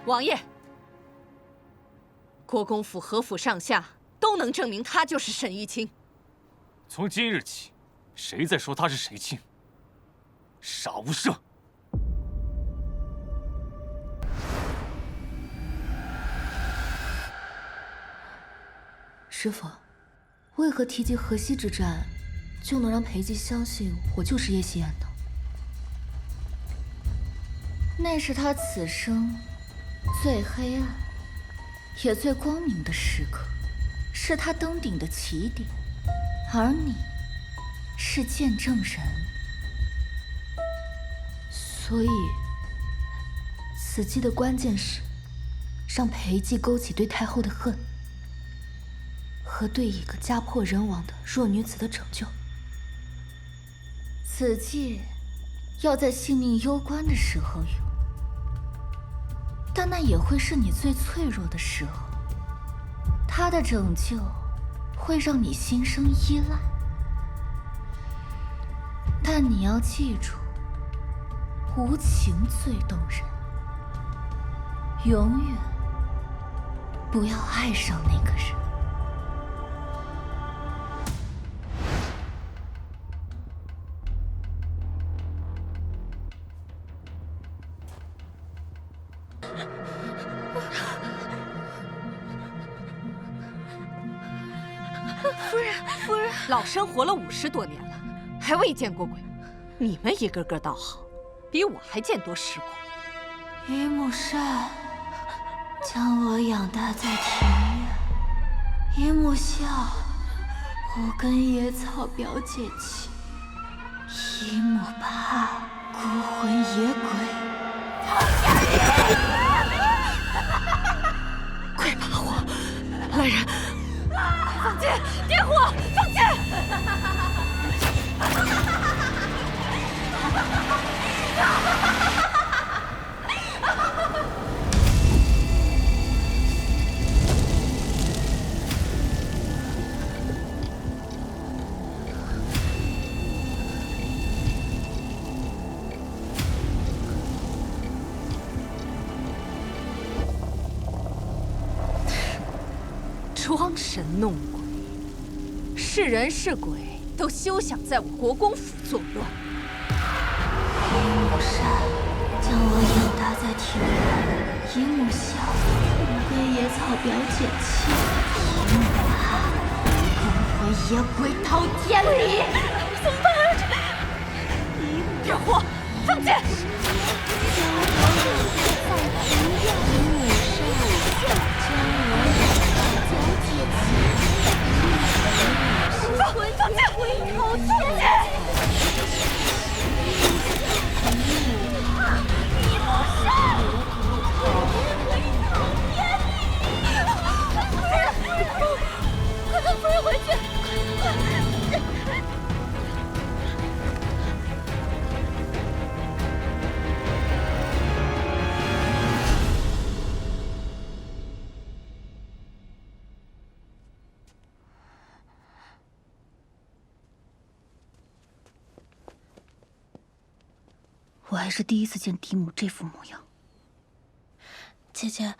王爷，国公府何府上下都能证明他就是沈玉清。从今日起，谁再说他是沈玉清，杀无赦！师父，为何提及河西之战，就能让裴寂相信我就是叶夕颜呢？那是他此生最黑暗也最光明的时刻，是他登顶的起点，而你是见证人。所以，此计的关键是让裴寂勾起对太后的恨，和对一个家破人亡的弱女子的拯救。此计要在性命攸关的时候用，但那也会是你最脆弱的时候。他的拯救会让你心生依赖，但你要记住，无情最动人，永远不要爱上那个人。夫人，老身活了50多年了，还未见过鬼。你们一个个倒好，比我还见多识广。于木善将我养大在庭院，于木笑无根野草表姐妻，于木怕孤魂野鬼。快把火！来人，放箭！点火！放箭！装神弄鬼，是人是鬼都休想在我国公府作乱。于木善将我养大在庭院，于木笑无根野草表姐妻，于木怕孤魂野鬼滔天理。怎么办啊？点火！放箭！放箭！放箭！快跟夫人回去！我还是第一次见嫡母这副模样。姐姐，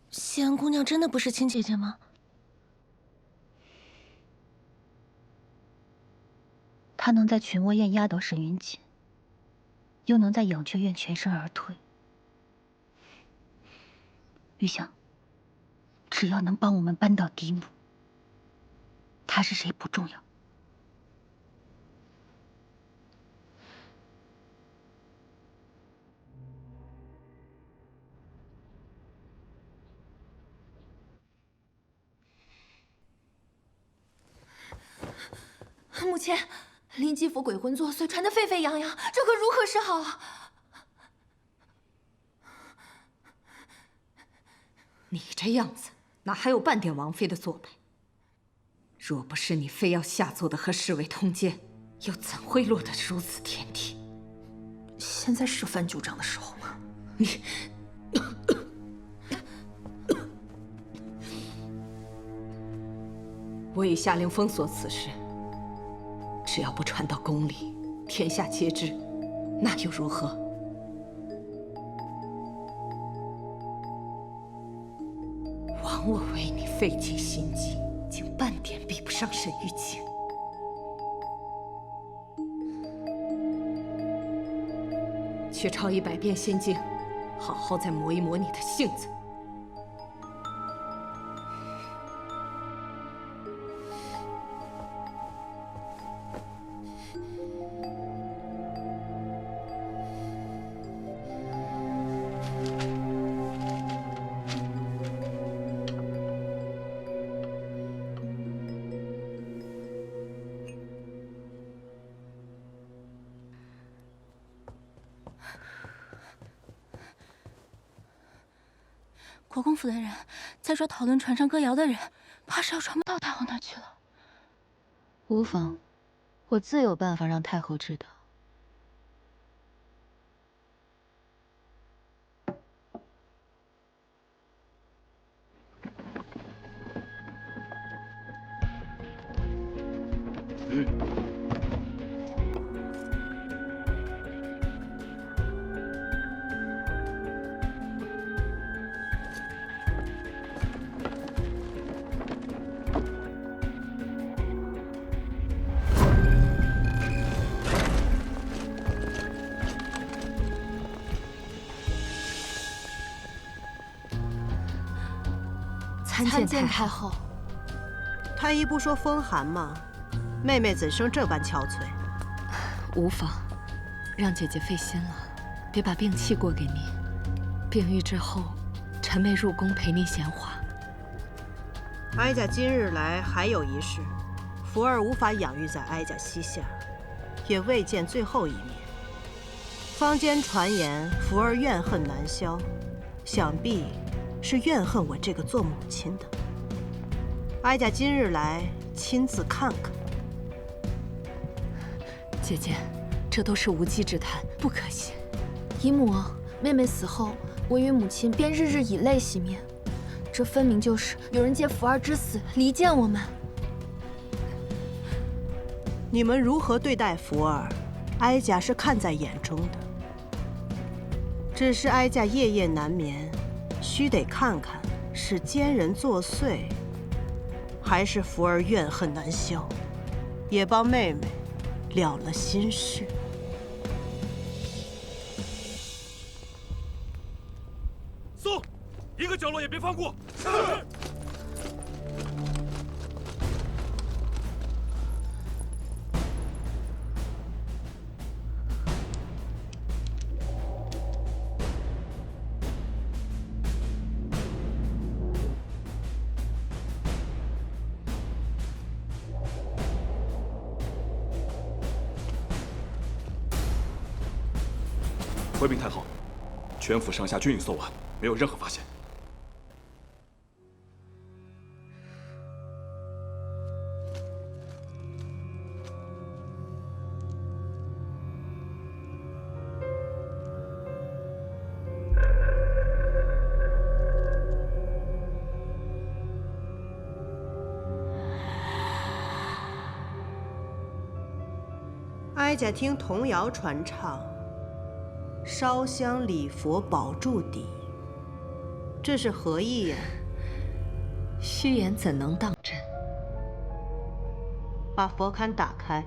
夕颜姑娘真的不是亲姐姐吗？她能在群倭宴压倒沈云锦，又能在养雀院全身而退。玉香，只要能帮我们扳倒嫡母，她是谁不重要。母亲，临济府鬼魂作祟，传得沸沸扬扬，这可如何是好啊？你这样子，哪还有半点王妃的做派？若不是你非要下作的和侍卫通奸，又怎会落得如此田地？现在是翻旧账的时候吗？你，我已下令封锁此事。只要不传到宫里，天下皆知，那又如何？枉我为你费尽心机，竟半点比不上沈玉清。去抄100遍心经，好好再磨一磨你的性子。国公府的人在这讨论船上歌谣的人，怕是要传不到太后那去了。无妨，我自有办法让太后知道。参见太后。太医不说风寒吗？妹妹怎生这般憔悴？无妨，让姐姐费心了，别把病气过给你。病愈之后，臣妹入宫陪你闲话。哀家今日来还有一事，福儿无法养育在哀家膝下，也未见最后一面。坊间传言福儿怨恨难消，想必是怨恨我这个做母亲的。哀家今日来亲自看看。姐姐，这都是无稽之谈，不可信。姨母，妹妹死后，我与母亲便日日以泪洗面，这分明就是有人借福儿之死离间我们。你们如何对待福儿，哀家是看在眼中的。只是哀家夜夜难眠，须得看看是奸人作祟，还是福儿怨恨难消，也帮妹妹了了心事。搜，一个角落也别放过。是。回禀太后，全府上下均已搜完，没有任何发现。哀家听童谣传唱，烧香礼佛保住底，这是何意呀？虚言怎能当真？把佛龛打开。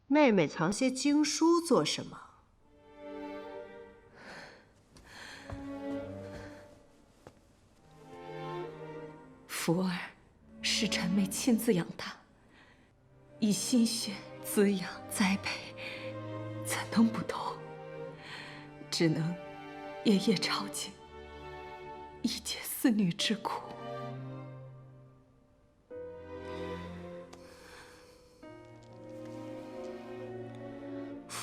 妹妹藏些经书做什么？福儿是臣妹亲自养大，以心血滋养栽培，怎能不懂？只能夜夜抄经，以解思女之苦。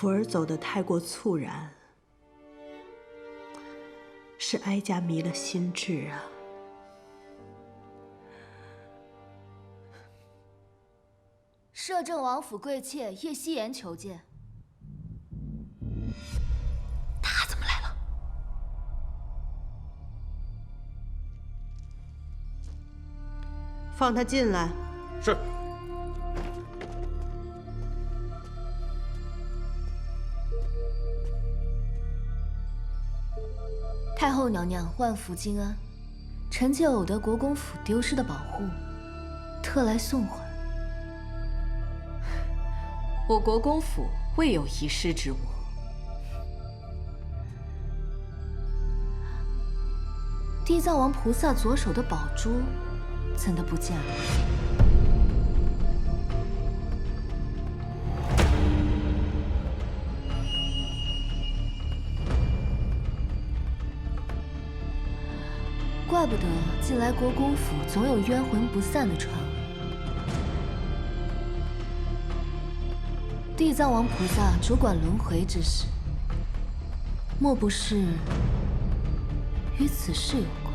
福儿走得太过猝然，是哀家迷了心智啊。摄政王府贵妾叶希颜求见。他怎么来了？放他进来。是。太后娘娘万福金安，臣妾偶得国公府丢失的宝物，特来送还。我国公府未有遗失之物。地藏王菩萨左手的宝珠，怎的不见了？怪不得近来国公府总有冤魂不散的传闻。地藏王菩萨主管轮回之事，莫不是与此事有关？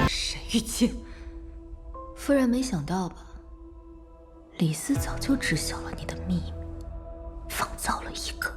沈玉清，夫人没想到吧？李斯早就知晓了你的秘密，仿造了一个。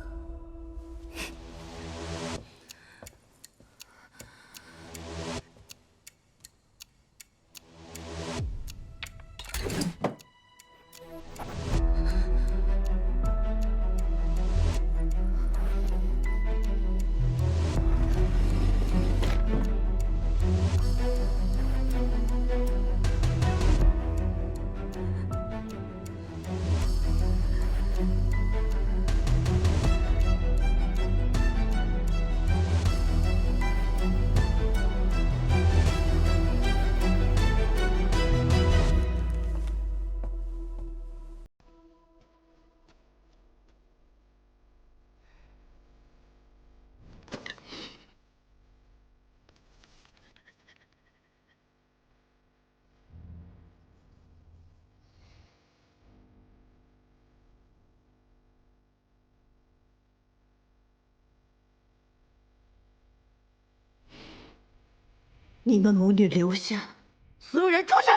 你们母女留下，所有人出去！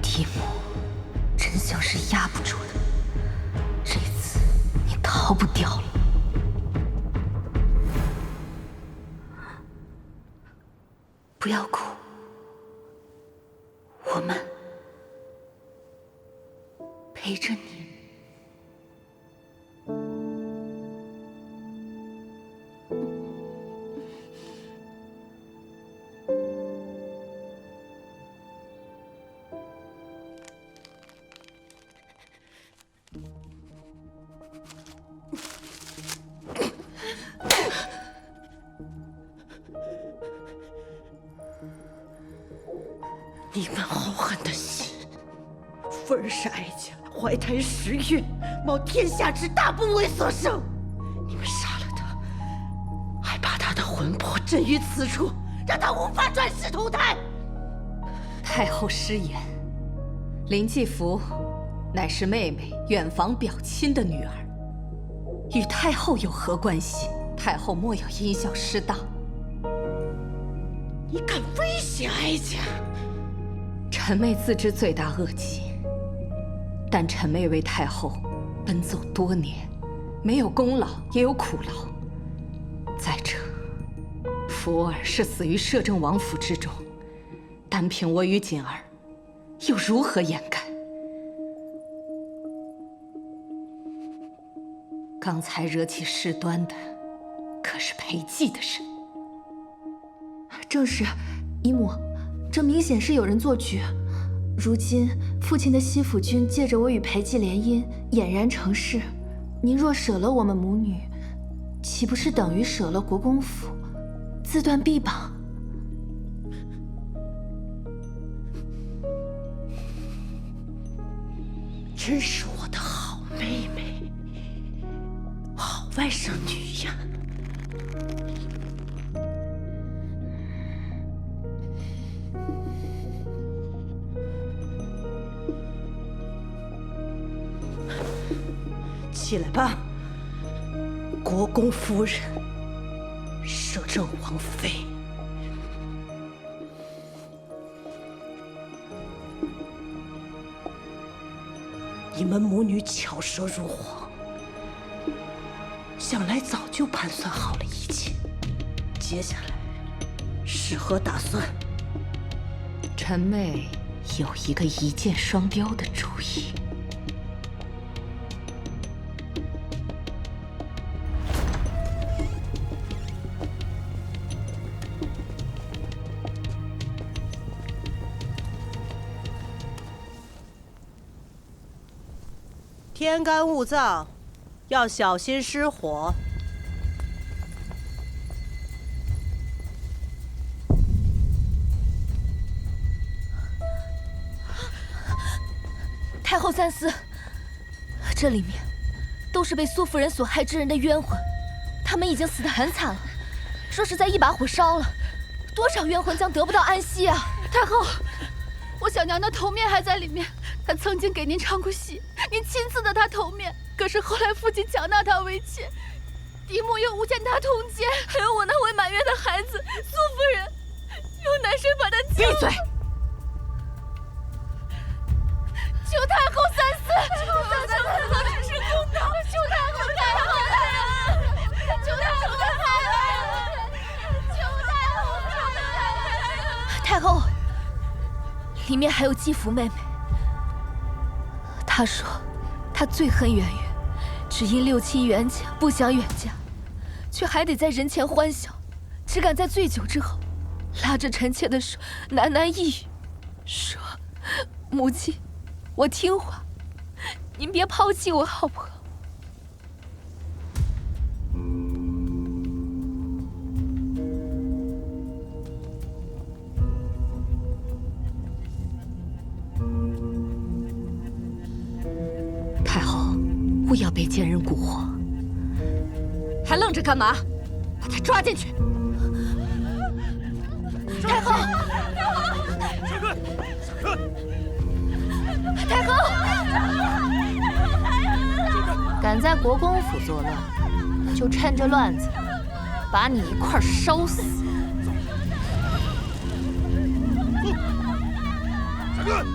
蒂姆，真相是压不住的，这次你逃不掉了。不要哭，我们陪着你。你们豪横的心，妇儿是哀家怀胎10月，冒天下之大不韪所生。你们杀了他，还把他的魂魄镇于此处，让他无法转世投胎。太后失言，林继福乃是妹妹远房表亲的女儿，与太后有何关系？太后莫要因小失大。你敢威胁哀家？臣妹自知罪大恶极，但臣妹为太后奔走多年，没有功劳也有苦劳。再者，福儿是死于摄政王府之中，单凭我与锦儿，又如何掩盖？刚才惹起事端的，可是裴寂的人。正是，姨母，这明显是有人做局。如今父亲的西府君借着我与裴寂联姻，俨然成事。您若舍了我们母女，岂不是等于舍了国公府，自断臂膀？真是我的好妹妹，好外甥女呀！起来吧，国公夫人，摄政王妃。你们母女巧舌如簧，想来早就盘算好了一切。接下来是何打算？臣妹有一个一箭双雕的主意。天干物燥，要小心失火。太后三思，这里面都是被苏夫人所害之人的冤魂，他们已经死得很惨了。若是再一把火烧了，多少冤魂将得不到安息啊！太后，我小娘的头面还在里面，她曾经给您唱过戏，您亲赐的她头面，可是后来父亲强纳她为妾，嫡母又诬陷她通奸，还有我那未满月的孩子苏夫人，又拿谁把她救？闭嘴！求太后三思，求太后只是公道，求太后太后，求太后太后，里面还有继福妹妹。她说，她最恨圆圆，只因六亲缘浅，不想远嫁，却还得在人前欢笑，只敢在醉酒之后，拉着臣妾的手喃喃一语，说：“母亲，我听话，您别抛弃我，好不好？”太后，不要被奸人蛊惑，还愣着干嘛？把他抓进去！太后，太后，敢在国公府作乱，就趁着乱子把你一块烧死。下课。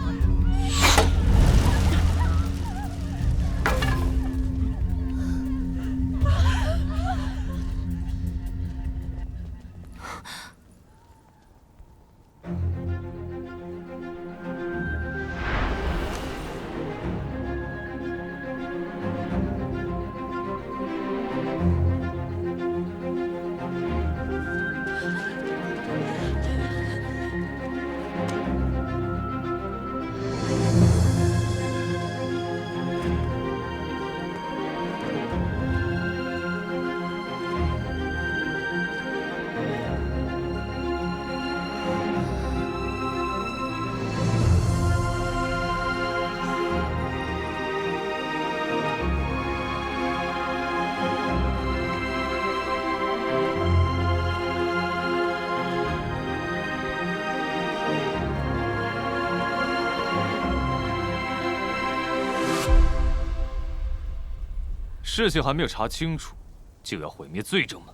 事情还没有查清楚，就要毁灭罪证吗？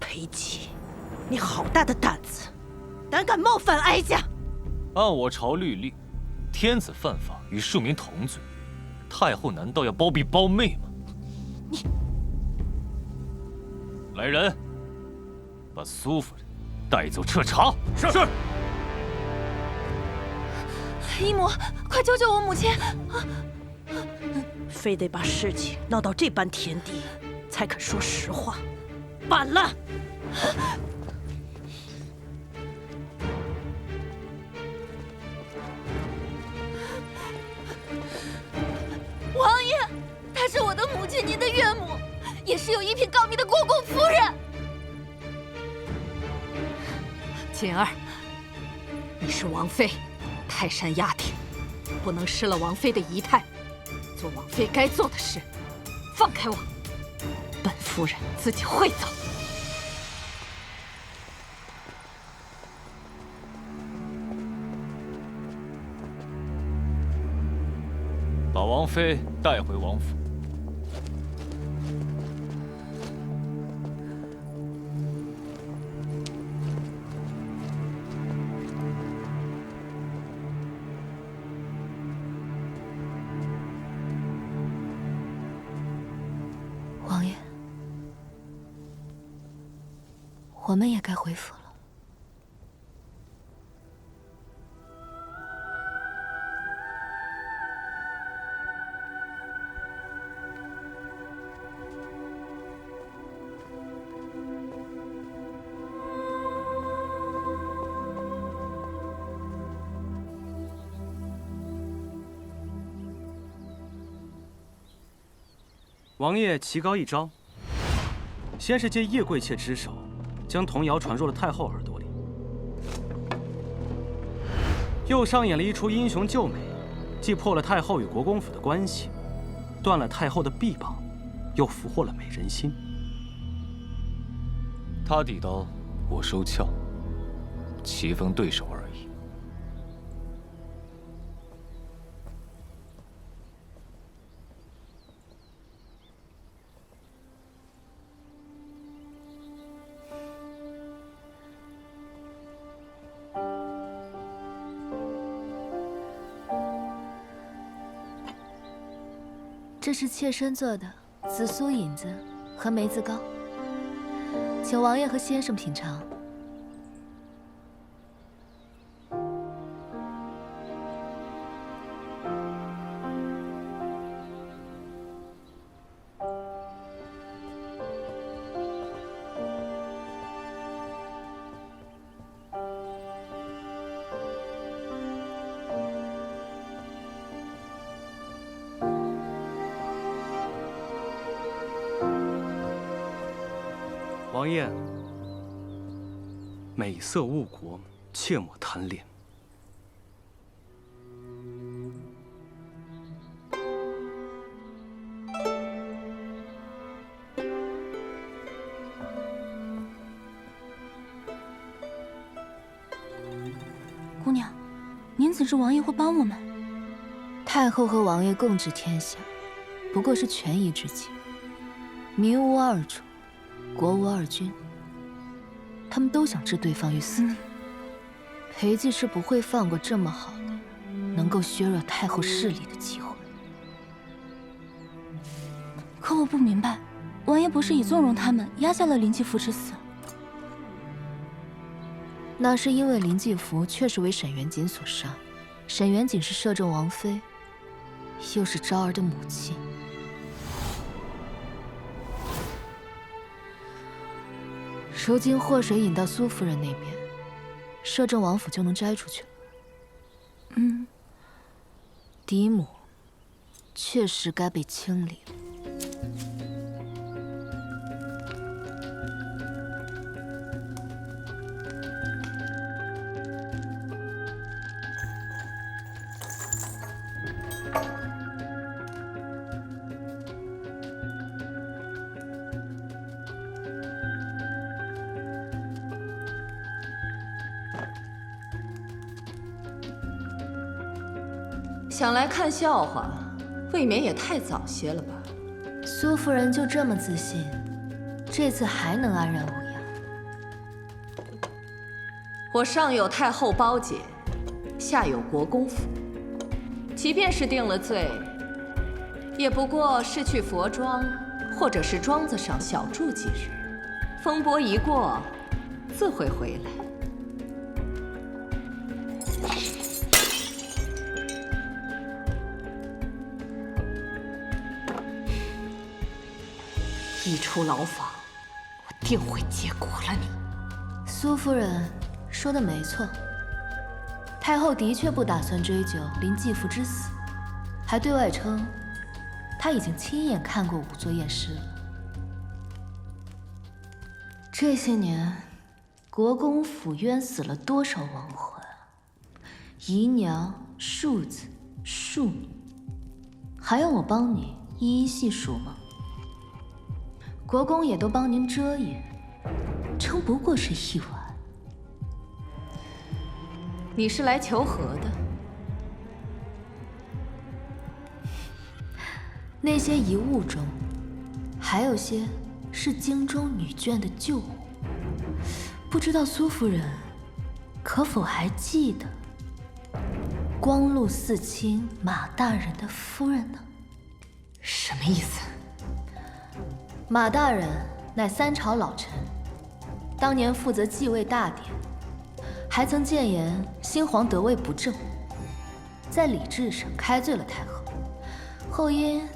裴寂，你好大的胆子，胆敢冒犯哀家！按我朝律令，天子犯法与庶民同罪，太后难道要包庇胞妹吗？你来人，把苏夫人带走彻查。是。姨母，快救救我母亲！非得把事情闹到这般田地，才肯说实话，晚了。也是有一品高明的国公夫人。锦儿，你是王妃，泰山压顶，不能失了王妃的仪态，做王妃该做的事。放开我，本夫人自己会走。把王妃带回王府。王爷，我们也该回府了。王爷棋高一招，先是借叶贵妾之手，将童谣传入了太后耳朵里，又上演了一出英雄救美，既破了太后与国公府的关系，断了太后的臂膀，又俘获了美人心。他抵刀，我收鞘，棋逢对手而已。这是妾身做的紫苏引子和梅子糕，请王爷和先生品尝。王爷，美色误国，切莫贪恋。姑娘，您怎知王爷会帮我们？太后和王爷共治天下，不过是权宜之计。民无二主，国无二君，他们都想置对方于死地。裴寂是不会放过这么好的，能够削弱太后势力的机会。可我不明白，王爷不是已纵容他们压下了林继福之死？那是因为林继福确实为沈元锦所杀，沈元锦是摄政王妃，又是昭儿的母亲。如今祸水引到苏夫人那边，摄政王府就能摘出去了。嫡母确实该被清理了。想来看笑话，未免也太早些了吧？苏夫人就这么自信，这次还能安然无恙？我上有太后胞姐，下有国公府，即便是定了罪，也不过是去佛庄或者是庄子上小住几日，风波一过，自会回来。一出牢房，我定会结果了你。苏夫人说的没错，太后的确不打算追究林继福之死，还对外称她已经亲眼看过仵作验尸了。这些年，国公府冤死了多少亡魂？姨娘、庶子、庶女，还要我帮你一一细数吗？国公也都帮您遮掩，称不过是一晚。你是来求和的？那些遗物中，还有些是京中女眷的旧物，不知道苏夫人可否还记得光禄寺卿马大人的夫人呢？什么意思？马大人乃三朝老臣，当年负责继位大典，还曾谏言新皇得位不正，在礼制上开罪了太后。后因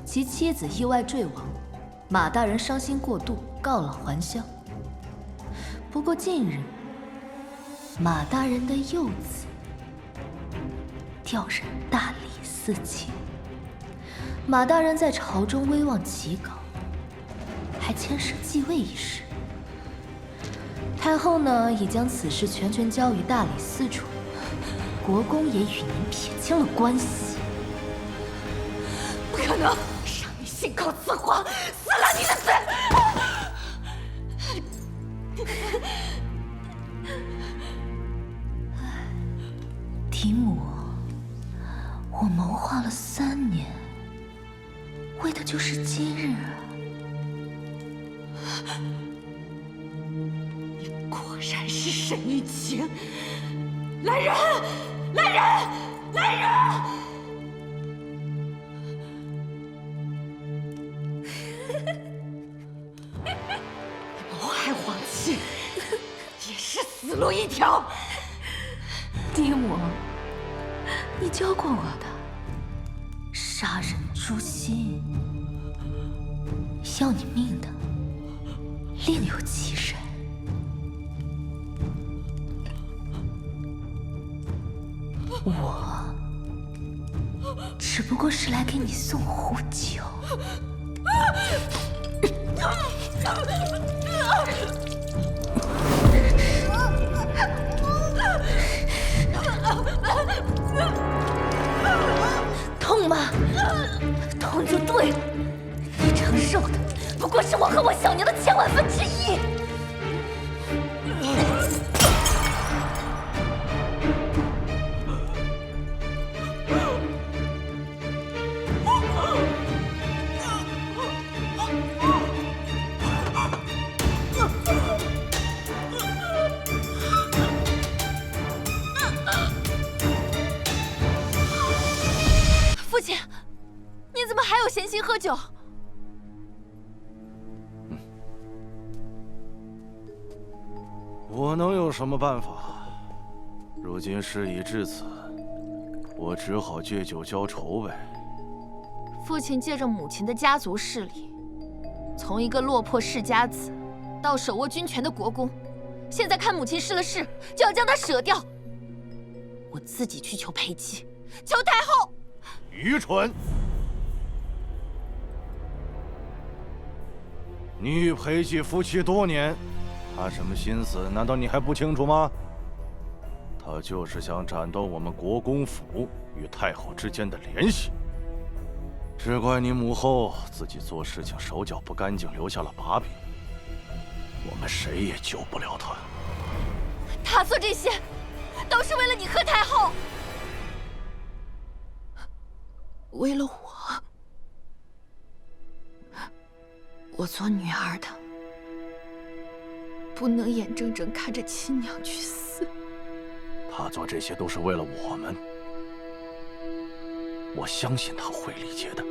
其妻子意外坠亡，马大人伤心过度，告老还乡。不过近日，马大人的幼子调任大理寺卿，马大人在朝中威望极高，还牵涉继位一事。太后呢，已将此事全权交于大理寺处，国公也与您撇清了关系。不可能！让你信口雌黄，撕了你的嘴！嫡母，我谋划了3年，为的就是今日啊！你果然是沈玉晴！来人！来人！来人！谋害皇亲，也是死路一条。嫡母，你教过我的杀人诛心，要你命的另有其人。我只不过是来给你送壶酒。痛吗？痛就对了，你承受的不过是我和我小娘的1000万分之一。父亲，你怎么还有闲心喝酒？我能有什么办法？如今事已至此，我只好借酒浇愁呗。父亲借着母亲的家族势力，从一个落魄世家子，到手握军权的国公，现在看母亲失了势，就要将她舍掉。我自己去求裴姬，求太后。愚蠢！你与裴姬夫妻多年，他什么心思，难道你还不清楚吗？他就是想斩断我们国公府与太后之间的联系。只怪你母后自己做事情手脚不干净，留下了把柄。我们谁也救不了他。他做这些，都是为了你和太后。为了我做女儿的不能眼睁睁看着亲娘去死。他做这些都是为了我们，我相信他会理解的。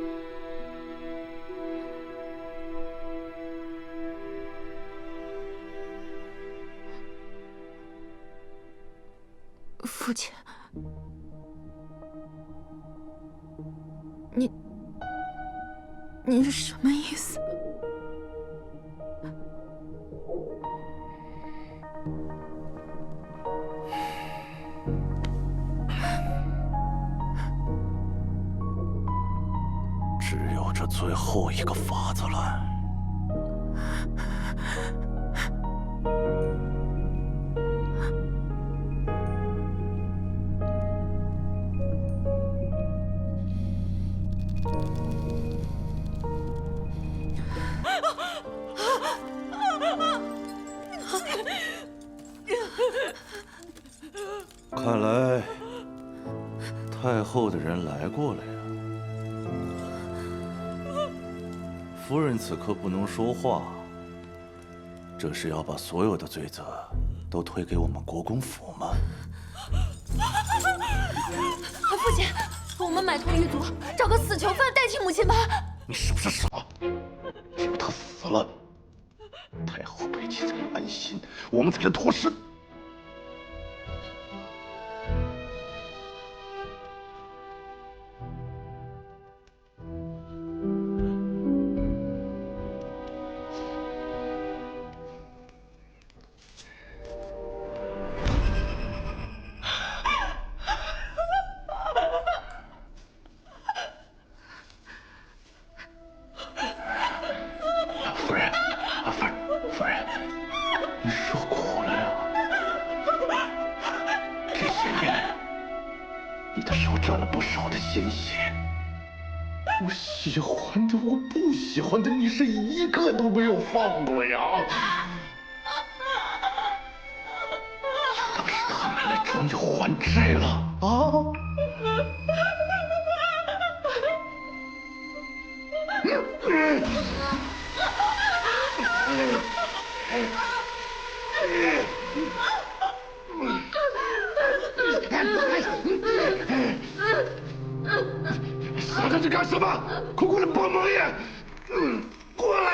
父亲，你是什么意思？只有这最后一个法子了。看来太后的人来过了呀。夫人此刻不能说话，这是要把所有的罪责都推给我们国公府吗？父亲，我们买通狱卒，找个死囚犯代替母亲吧。你是不是傻？只有他死了，太后背弃才能安心，我们才能脱身。夫人，你受苦了呀！这些年，你的手沾了不少的鲜血，我喜欢的，我不喜欢的，你是一个都没有放过呀！就当是他们来找你还债了啊！傻着急干什么？快过来帮忙呀！过来！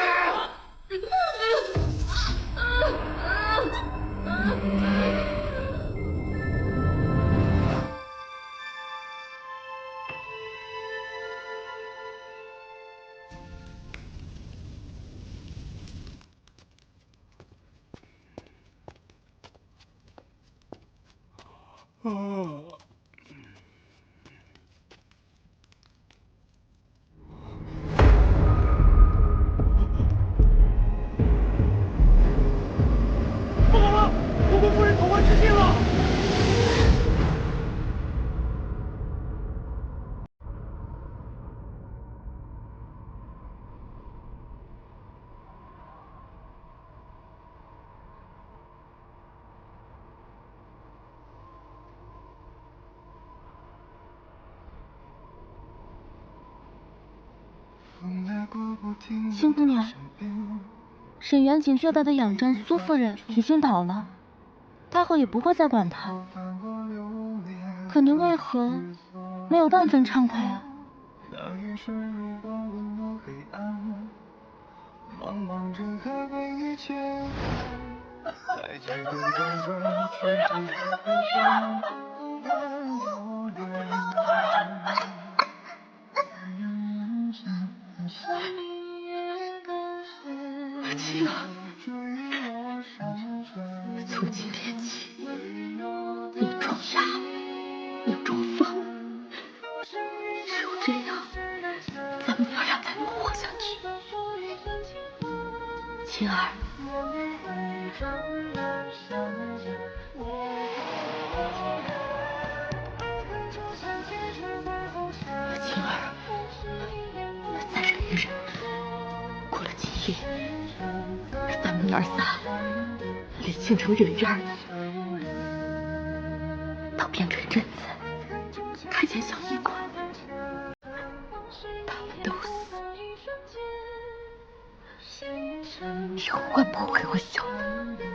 不好了，国公夫人投怀失禁了！新姑娘，沈远景最大的养战苏夫人已经倒了，太后也不会再管她。可你为何没有半分畅快啊？青儿，从今天起，你装哑，你装疯，只有这样，咱们娘俩才能活下去。青儿，青儿，再忍一忍，过了今夜，咱们娘仨理性成人样的，到边陲镇子看见小医馆，他们都死，永远不会会想的。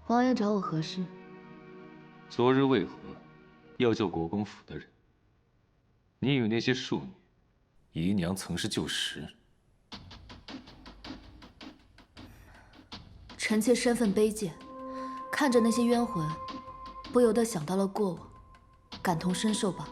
王爷找我何事？昨日为何要救国公府的人？你与那些庶女，姨娘曾是旧识。臣妾身份卑贱，看着那些冤魂，不由得想到了过往，感同身受吧。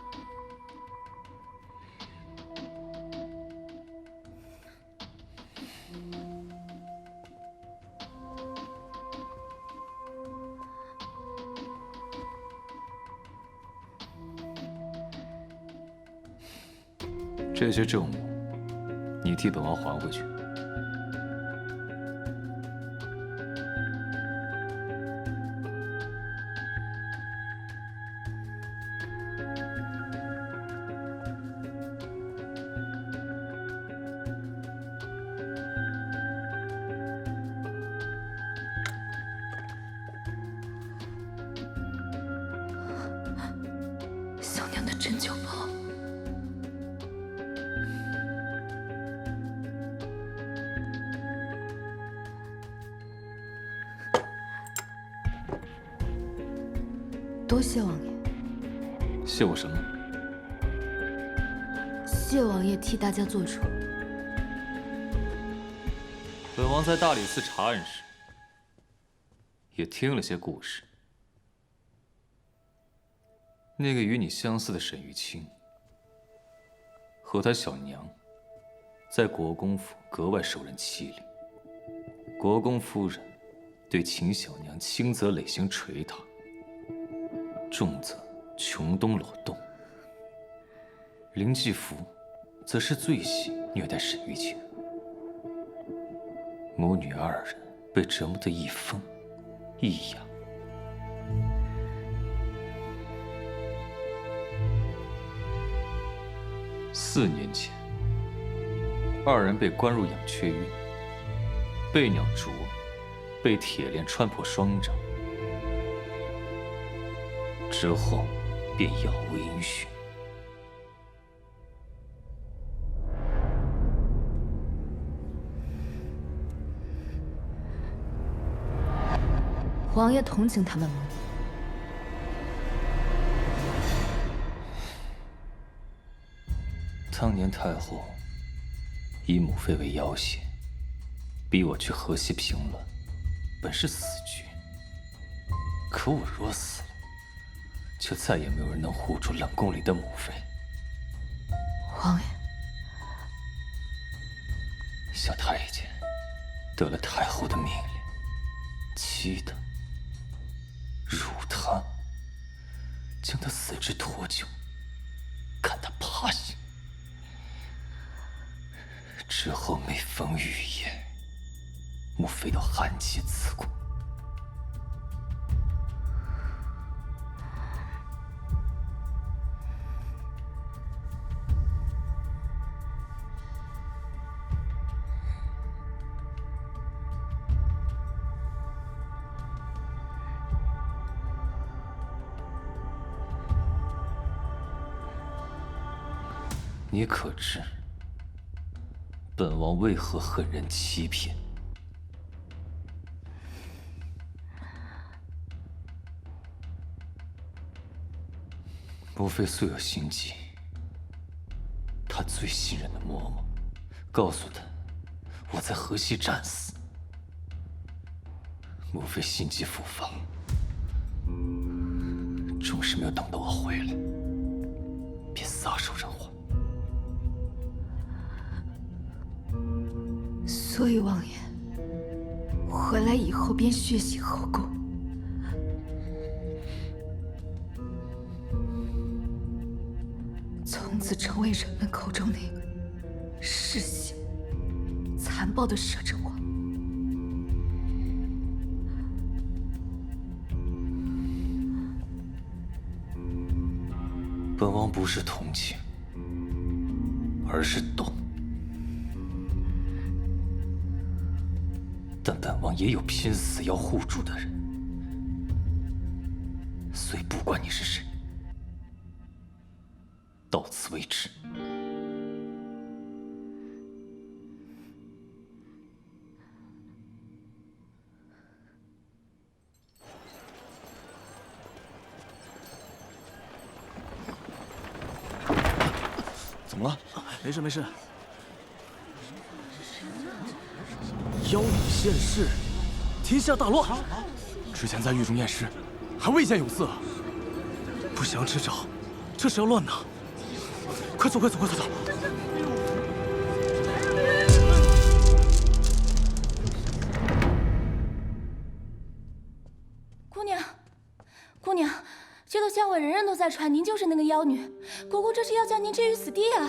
这些证物，你替本王还回去。小娘的珍馐包。多谢王爷。谢我什么？谢王爷替大家做主。本王在大理寺查案时，也听了些故事。那个与你相似的沈玉清，和他小娘，在国公府格外受人欺凌。国公夫人对秦小娘轻则累行捶打，重则穷冬裸冻。林继福则是最喜虐待沈玉清，母女二人被折磨得一疯一哑。4年前，二人被关入养雀院，被鸟啄，被铁链穿破双掌，之后便杳无音讯。王爷同情他们吗？当年太后以母妃为要挟，逼我去河西平乱，本是死局。可我若死了，就再也没有人能护住冷宫里的母妃。王爷，小太监得了太后的命令，欺他、辱他，将他死肢脱臼，看他爬行。之后每逢雨夜，母妃都寒气刺骨。你可知本王为何恨人欺骗？母妃素有心计，她最信任的嬷嬷告诉她我在河西战死，母妃心急复发，终是没有等到我回来，便撒手人寰。所以王爷回来以后便血洗后宫，从此成为人们口中那个嗜血、残暴的摄政王。本王不是同情，而是懂。但本王也有拼死要护住的人，所以不管你是谁，到此为止。怎么了？没事没事。妖女现世，天下大乱。之前在狱中验尸，还未见有色。不祥之兆，这是要乱哪？快走快走快走！姑娘，姑娘，这个笑话人人都在传，您就是那个妖女。国公这是要将您置于死地啊！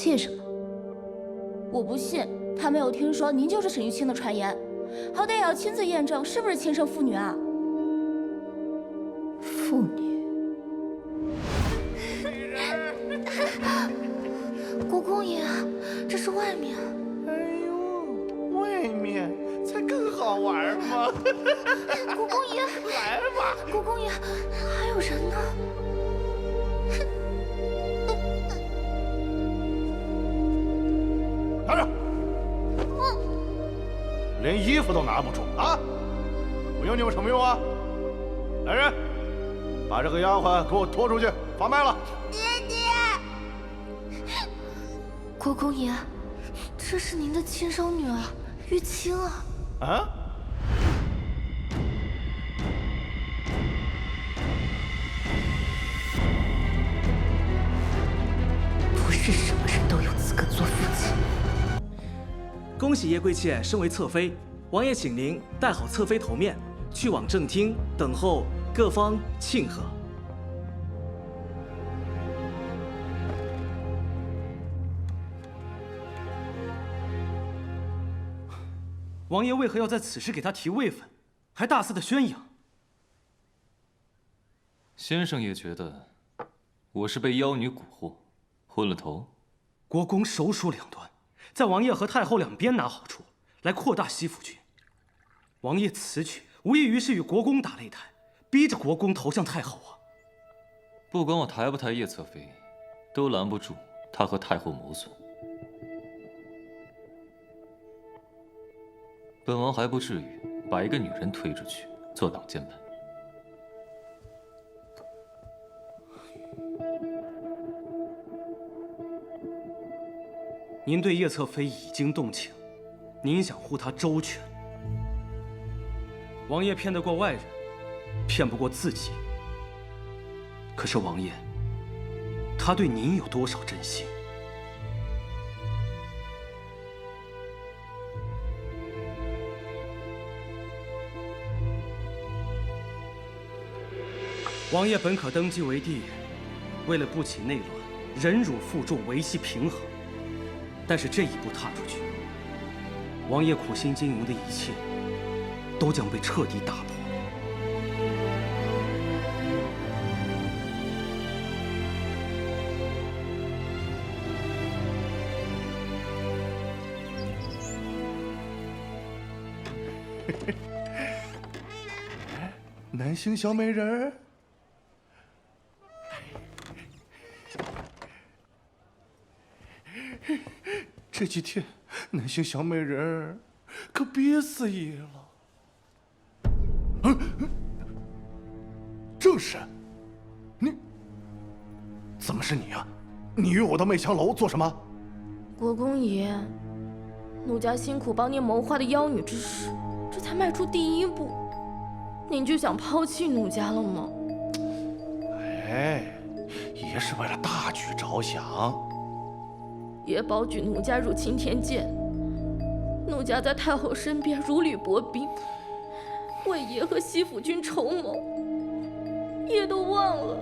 怯什么？我不信他没有听说您就是沈玉清的传言，好歹也要亲自验证是不是亲生父女啊。父女。国公爷，这是外面。哎呦，外面才更好玩嘛！国公爷，来吧，国公爷，还有人呢。拿着，连衣服都拿不住啊！我用你有什么用啊？来人，把这个丫鬟给我拖出去罚卖了。国公爷，这是您的亲生女儿玉清啊！啊？不是什么人都有资格做父亲。恭喜叶贵妾升为侧妃，王爷请您戴好侧妃头面，去往正厅等候各方庆贺。王爷为何要在此时给他提位分，还大肆的宣扬？先生也觉得我是被妖女蛊惑，昏了头？国公手鼠两端，在王爷和太后两边拿好处，来扩大西府军。王爷此举无异于是与国公打擂台，逼着国公投向太后啊！不管我抬不抬叶侧妃，都拦不住他和太后谋损。本王还不至于把一个女人推出去做挡箭牌。您对叶侧妃已经动情，您想护她周全。王爷骗得过外人，骗不过自己。可是王爷，他对您有多少真心？王爷本可登基为帝，为了不起内乱，忍辱负重，维系平衡。但是这一步踏出去，王爷苦心经营的一切，都将被彻底打破。南星小美人儿。这几天，南星小美人儿可憋死爷了。正是，你怎么是你啊？你约我到媚香楼做什么？国公爷，奴家辛苦帮您谋划的妖女之事，这才迈出第一步，您就想抛弃奴家了吗？哎，爷是为了大局着想。爷保举奴家入钦天监，奴家在太后身边如履薄冰，为爷和西府军筹谋，爷都忘了。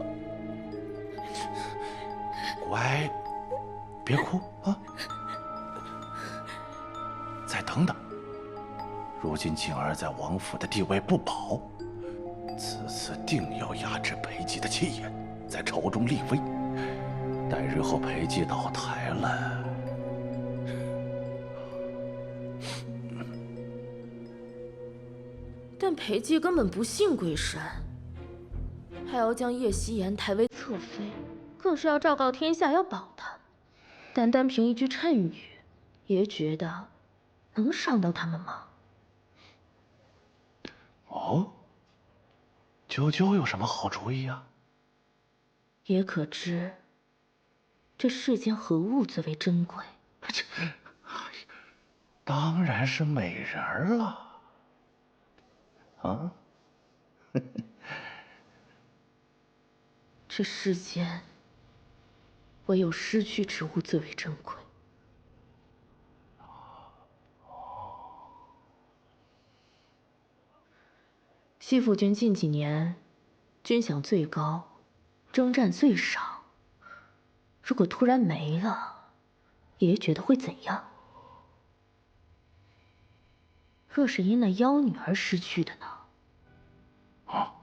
乖，别哭啊！再等等，如今静儿在王府的地位不保，此次定要压制裴寂的气焰，在朝中立威。待日后裴寂倒台了，但裴寂根本不信贵山，还要将叶夕颜抬为侧妃，更是要昭告天下要保她。单单凭一句谶语，爷觉得能伤到他们吗？哦，啾啾有什么好主意啊？爷可知，这世间何物最为珍贵？这，当然是美人儿了。啊？这世间唯有失去之物最为珍贵。西府军近几年军饷最高，征战最少。如果突然没了，爷爷觉得会怎样？若是因那妖女而失去的呢？啊！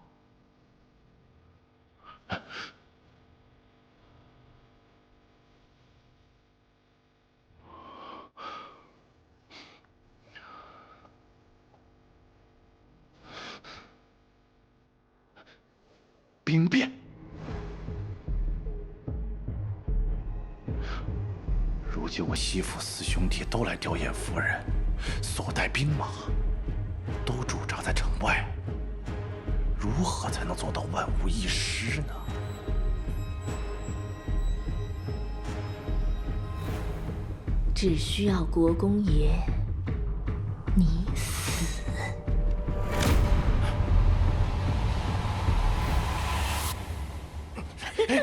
兵变。如今我媳妇四兄弟都来吊唁夫人，所带兵马都驻扎在城外，如何才能做到万无一失呢？只需要国公爷你死。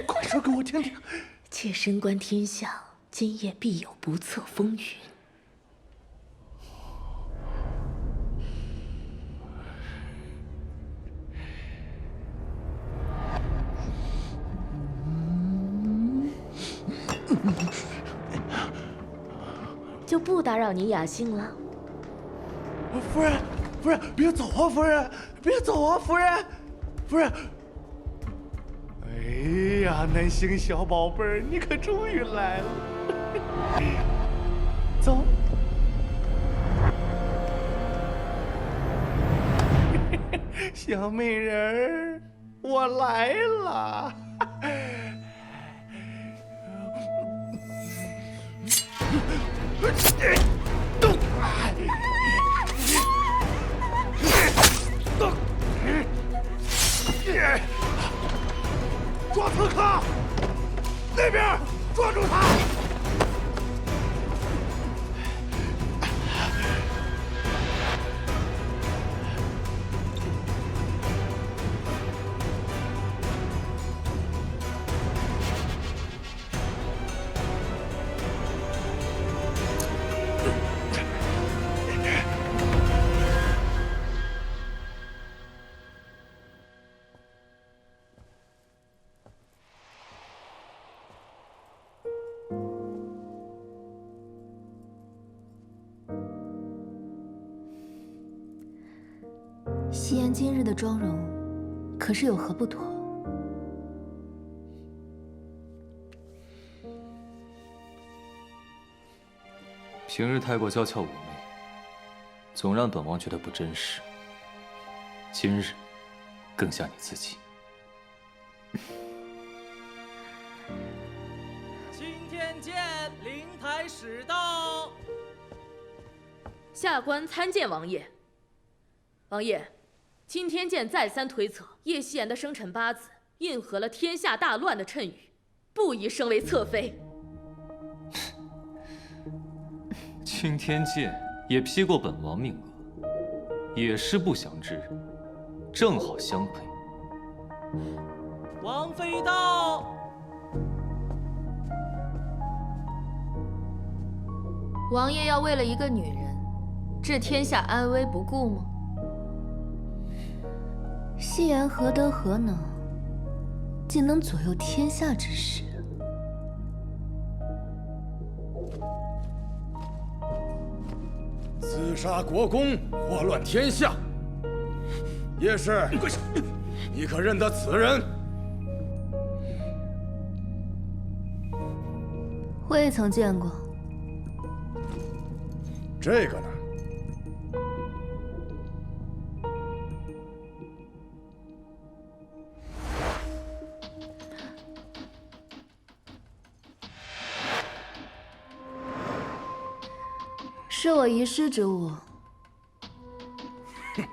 快说给我听听。妾身观天象，今夜必有不测风云。就不打扰您雅兴了。夫人，夫人，别走啊！夫人，别走啊！夫人，夫人。哎呀，南星小宝贝儿，你可终于来了。走。小美人儿，我来了。抓刺客！那边抓住他！夕颜今日的妆容，可是有何不妥？平日太过娇俏妩媚，总让本王觉得不真实。今日，更像你自己。青天剑灵台使到。下官参见王爷。王爷，青天剑再三推测叶夕颜的生辰八字印合了天下大乱的谶语，不宜升为侧妃。青天剑也批过本王命额，也是不祥之日，正好相配。王妃到。王爷要为了一个女人，置天下安危不顾吗？夕颜何德何能，竟能左右天下之事？刺杀国公，祸乱天下。叶氏，跪下！你可认得此人？我也曾见过。这个呢？是我遗失之物。哼，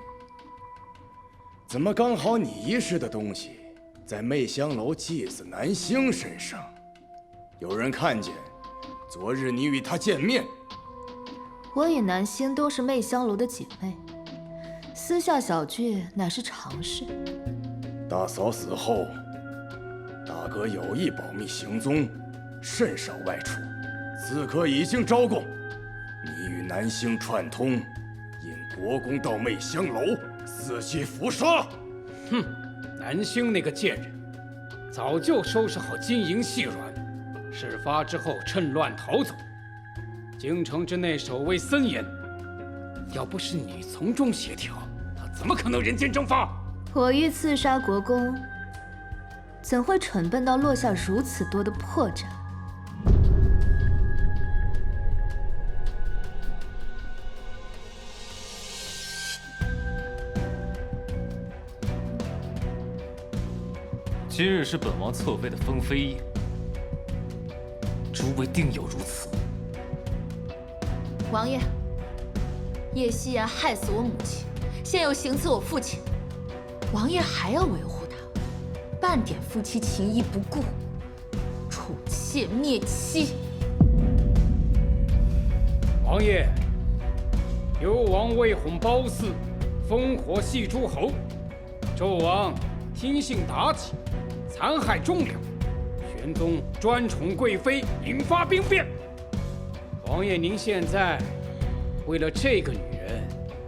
怎么刚好你遗失的东西在媚香楼继子南星身上？有人看见昨日你与他见面。我与南星都是媚香楼的姐妹，私下小聚乃是常事。大嫂死后，大哥有意保密行踪，甚少外出。刺客已经招供，你与南星串通，引国公到媚香楼，伺机伏杀。哼，南星那个贱人，早就收拾好金银细软，事发之后趁乱逃走，京城之内守卫森严，要不是你从中协调，他怎么可能人间蒸发？我欲刺杀国公，怎会蠢笨到落下如此多的破绽？今日是本王侧妃的封妃宴，诸位定有如此。王爷，叶夕颜害死我母亲，现又行刺我父亲，王爷还要维护他，半点夫妻情谊不顾，宠妾灭妻。王爷，幽王为哄褒姒，烽火戏诸侯，纣王听信妲己，残害忠良，玄宗专宠贵妃，引发兵变。王爷，您现在为了这个女人，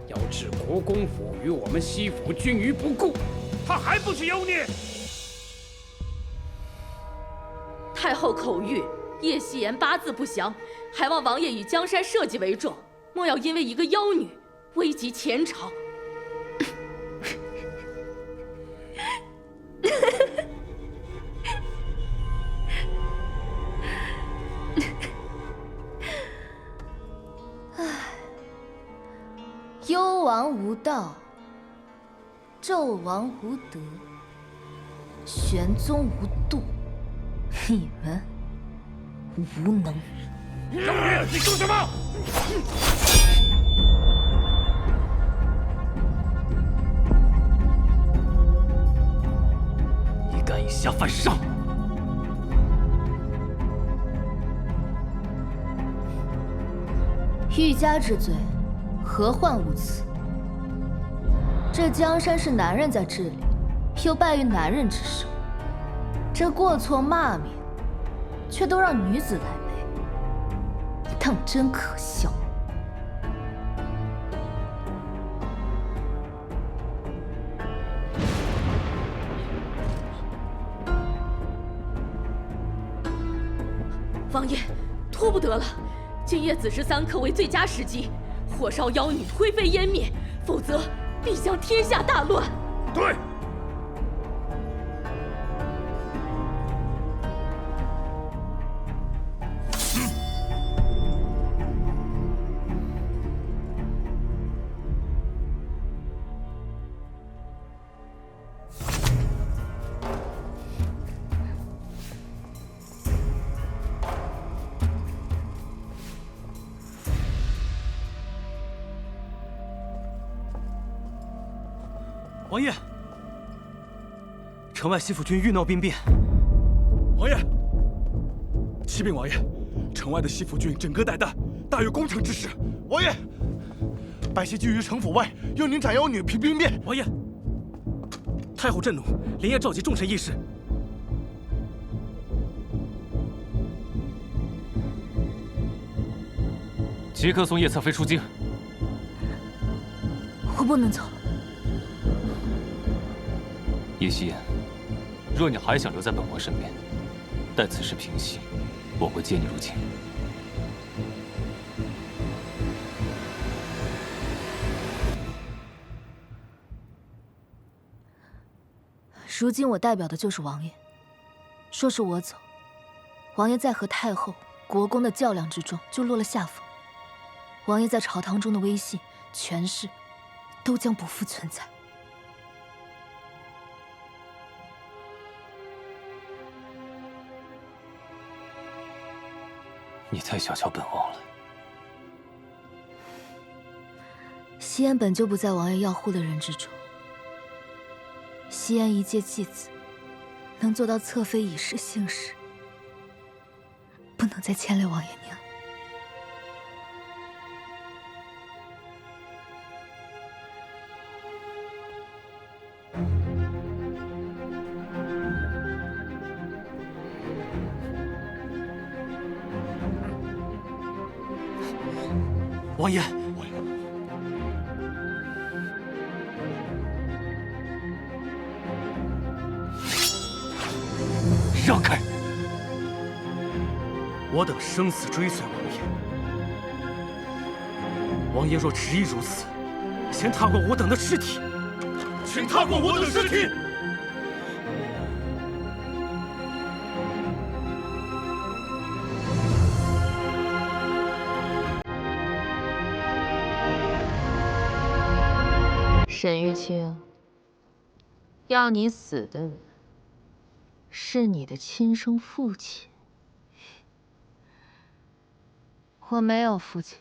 要置国公府与我们西府君于不顾，她还不是妖孽？太后口谕，叶夕颜八字不详，还望王爷以江山社稷为重，莫要因为一个妖女危及前朝。幽王无道，纣王无德，玄宗无度，你们无能。妖孽，你说什么？你敢以下犯上！欲加之罪，何患无辞？这江山是男人在治理，又败于男人之手，这过错骂名，却都让女子来背，当真可笑。王爷，拖不得了，今夜子时3刻为最佳时机，火烧妖女，灰飞烟灭，否则必将天下大乱。对。王爷，城外西府军欲闹兵变。王爷，启禀王爷，城外的西府军整个带弹，大有攻城之势。王爷，百姓聚于城府外，用您斩妖女平兵变。王爷，太后震怒，连夜召集众臣议事。即刻送叶侧妃出京。我不能走。叶夕颜，若你还想留在本王身边，待此事平息，我会接你入京。如今我代表的就是王爷，说是我走，王爷在和太后、国公的较量之中就落了下风，王爷在朝堂中的威信、权势，都将不复存在。你太小瞧本王了。夕颜本就不在王爷要护的人之中。夕颜一介继子，能做到侧妃以事幸事，不能再牵累王爷娘。王爷，让开！我等生死追随王爷，王爷若执意如此，先踏过我等的尸体，请踏过我等尸体。沈玉清，要你死的是你的亲生父亲。我没有父亲。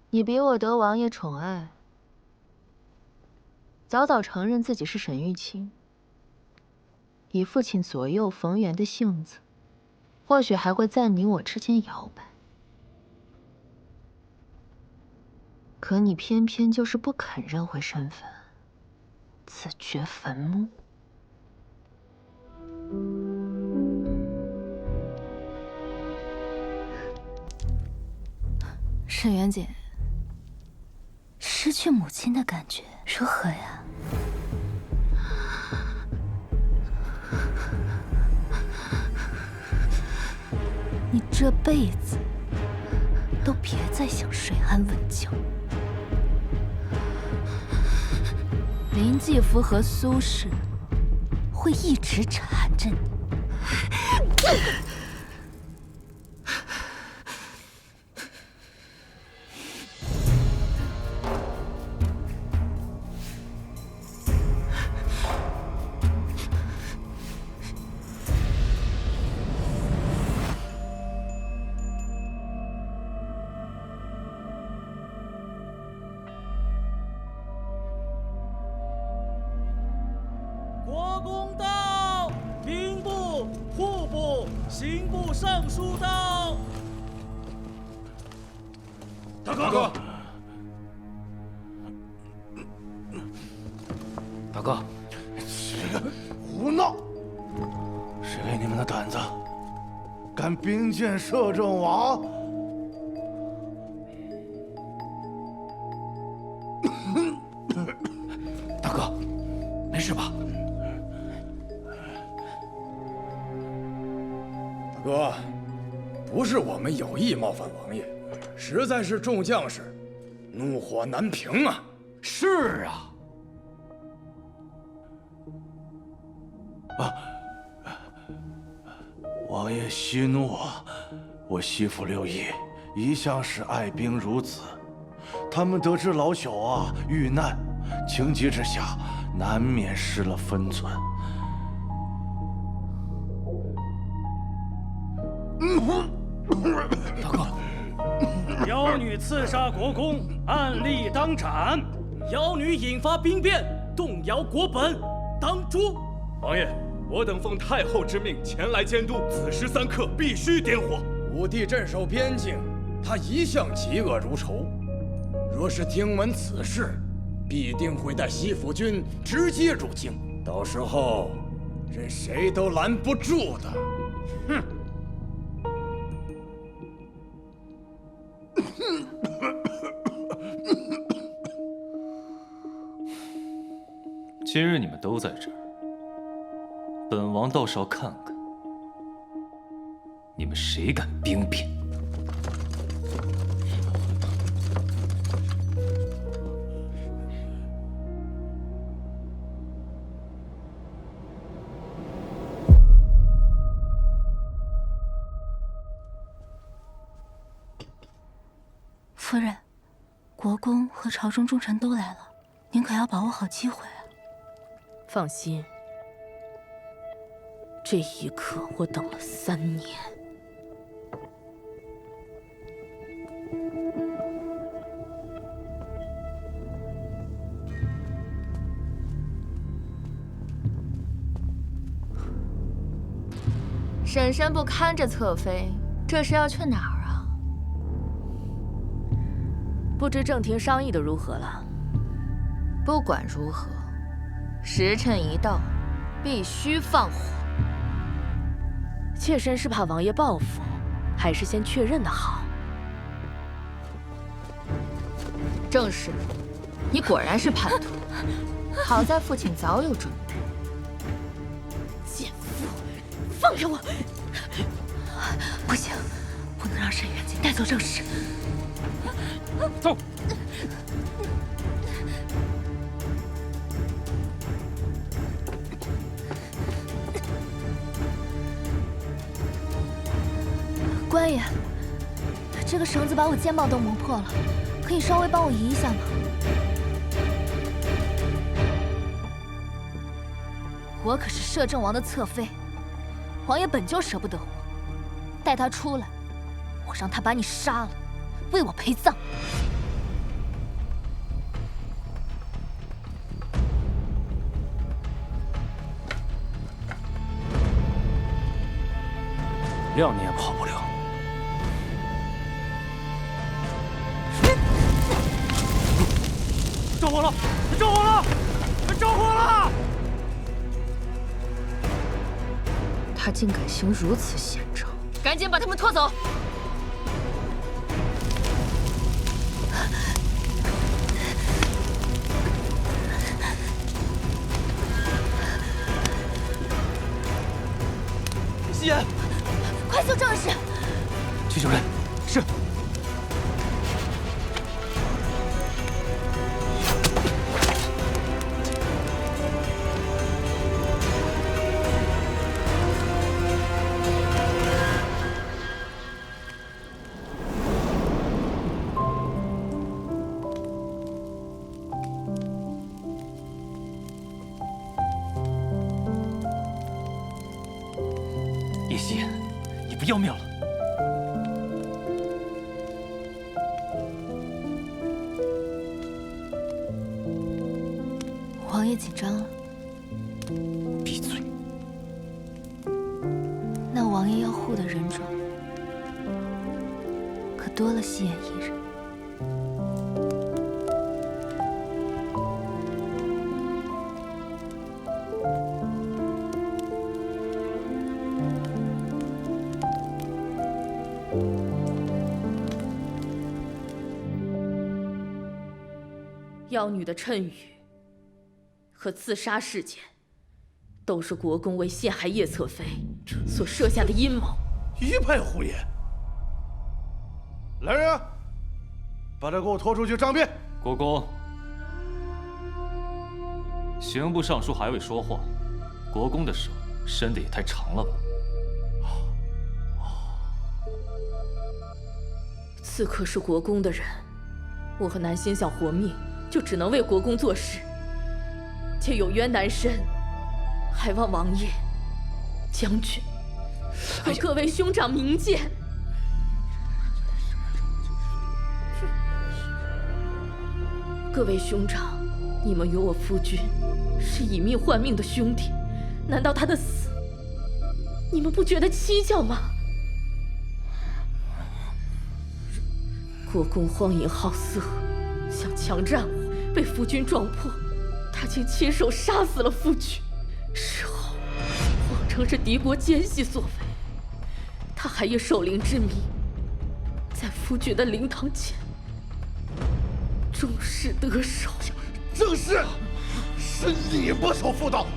你比我得王爷宠爱，早早承认自己是沈玉清，以父亲左右逢源的性子，或许还会在你我之间摇摆。可你偏偏就是不肯认回身份，自掘坟墓。沈渊姐，失去母亲的感觉如何呀？你这辈子都别再想睡安稳觉。林继福和苏氏会一直缠着你。国公到，兵部、户部、刑部尚书到。大哥，大哥，胡闹！谁给你们的胆子，敢兵谏摄政王？大哥，没事吧？大哥，不是我们有意冒犯王爷，实在是众将士怒火难平啊！是啊。王爷息怒，我媳妇刘毅一向是爱兵如子，他们得知老小遇难，情急之下难免失了分寸。大哥，妖女刺杀国公，按例当斩；妖女引发兵变，动摇国本，当诛。王爷，我等奉太后之命前来监督，此时3刻必须点火。武帝镇守边境，他一向嫉恶如仇，若是听闻此事，必定会带西府军直接入京，到时候任谁都拦不住的。哼！今日你们都在这儿，本王倒是要看看，你们谁敢兵变。夫人，国公和朝中重臣都来了，您可要把握好机会啊！放心，这一刻我等了3年。婶婶不看着侧妃，这是要去哪儿啊？不知正廷商议的如何了？不管如何，时辰一到，必须放火。妾身是怕王爷报复，还是先确认的好？正是，你果然是叛徒。好在父亲早有准备。贱妇，放开我！不行，能让沈远景带走正室。走。官爷，这个绳子把我肩膀都磨破了，可以稍微帮我移一下吗？我可是摄政王的侧妃，王爷本就舍不得我，带他出来，我让他把你杀了，为我陪葬。谅你也跑不了。着火了！着火了！着火了！他竟敢行如此险招，赶紧把他们拖走！夕颜，快速正视！去救人。是。叶夕颜，你不要命了？王爷紧张了。闭嘴！那王爷要护的人中，可多了夕颜一人。妖女的谶语和自杀事件，都是国公为陷害叶侧妃所设下的阴谋。一派胡言！来人，把他给我拖出去杖毙！国公，刑部尚书还未说话，国公的手伸得也太长了吧？刺客是国公的人，我和南心想活命，就只能为国公做事。且有冤难伸，还望王爷、将军和各位兄长明鉴。各位兄长，你们与我夫君是以命换命的兄弟，难道他的死，你们不觉得蹊跷吗？国公荒淫好色，想强占我，被夫君撞破，他竟亲手杀死了夫君，事后谎称是敌国奸细所为。他还以守灵之名，在夫君的灵堂前中士得手。正是你不守妇道，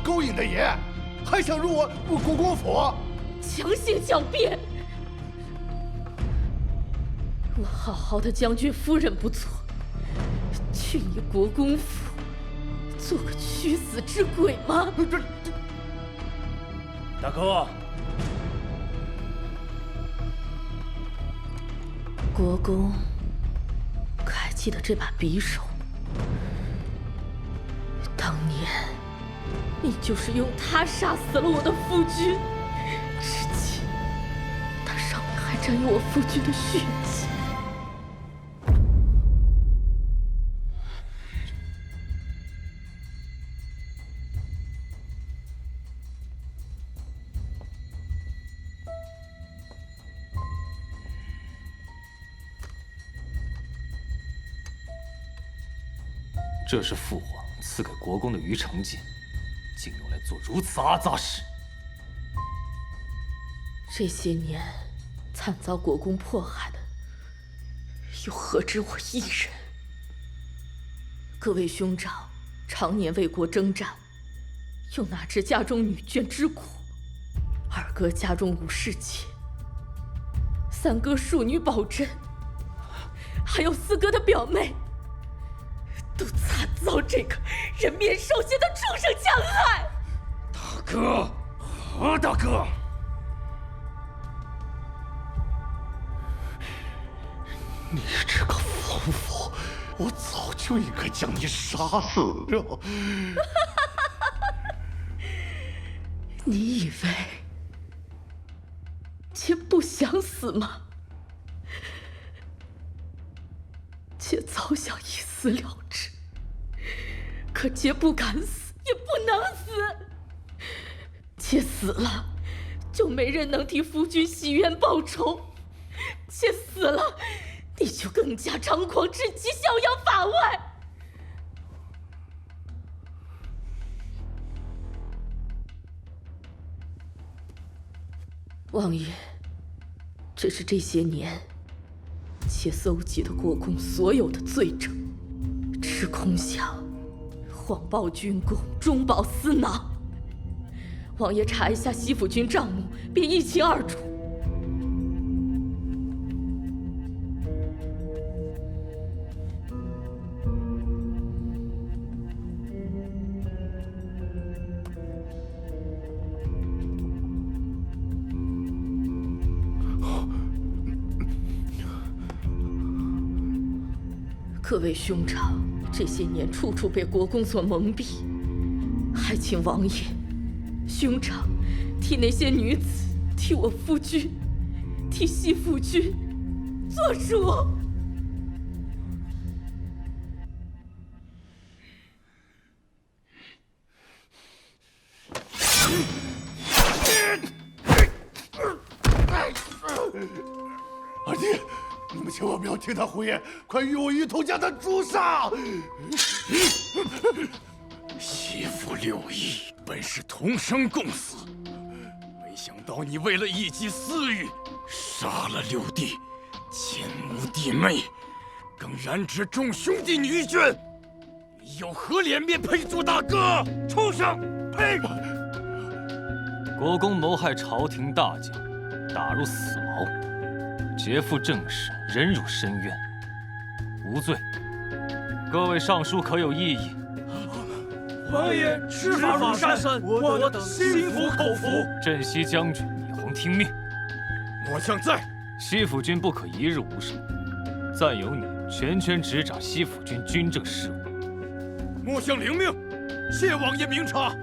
勾引的爷，还想入我国公府，强行狡辩。我好好的将军夫人不错，去你国公府做个屈死之鬼吗？大哥，国公可还记得这把匕首？当年你就是用它杀死了我的夫君，至今它上面还沾有我夫君的血迹。这是父皇赐给国公的鱼城剑，竟用来做如此阿杂事。这些年惨遭国公迫害的，又何止我一人？各位兄长常年为国征战，又哪知家中女眷之苦？二哥家中无侍妾三哥庶女宝珍，还有四哥的表妹，都惨遭这个人面兽心的畜生强害。大哥，何大哥，你这个疯妇，我早就应该将你杀死了。你以为妾不想死吗？妾早想一死了之，可妾不敢死，也不能死。妾死了，就没人能替夫君洗冤报仇；妾死了，你就更加猖狂至极，逍遥法外。王爷，这是这些年妾搜集的国公所有的罪证，只空想谎报军功，中饱私囊。王爷查一下西府军账目，便一清二楚。各位兄长，这些年处处被国公所蒙蔽，还请王爷、兄长替那些女子，替我夫君，替西府君做主。二弟，你们千万不要听他胡言，快与我一同将他诛杀！西府六义本是同生共死，没想到你为了一己私欲，杀了六弟，奸污弟妹，更染指众兄弟女眷，你有何脸面配做大哥？畜生！呸！国公谋害朝廷大将，打入死牢，劫富正室，忍辱深渊，无罪。各位上书可有异议？王爷，施法如山，我等心服口服。镇西将军李弘听命。末将在。西府军不可一日无事，暂由你全权执掌西府军军政事务。末将领命，谢王爷明察。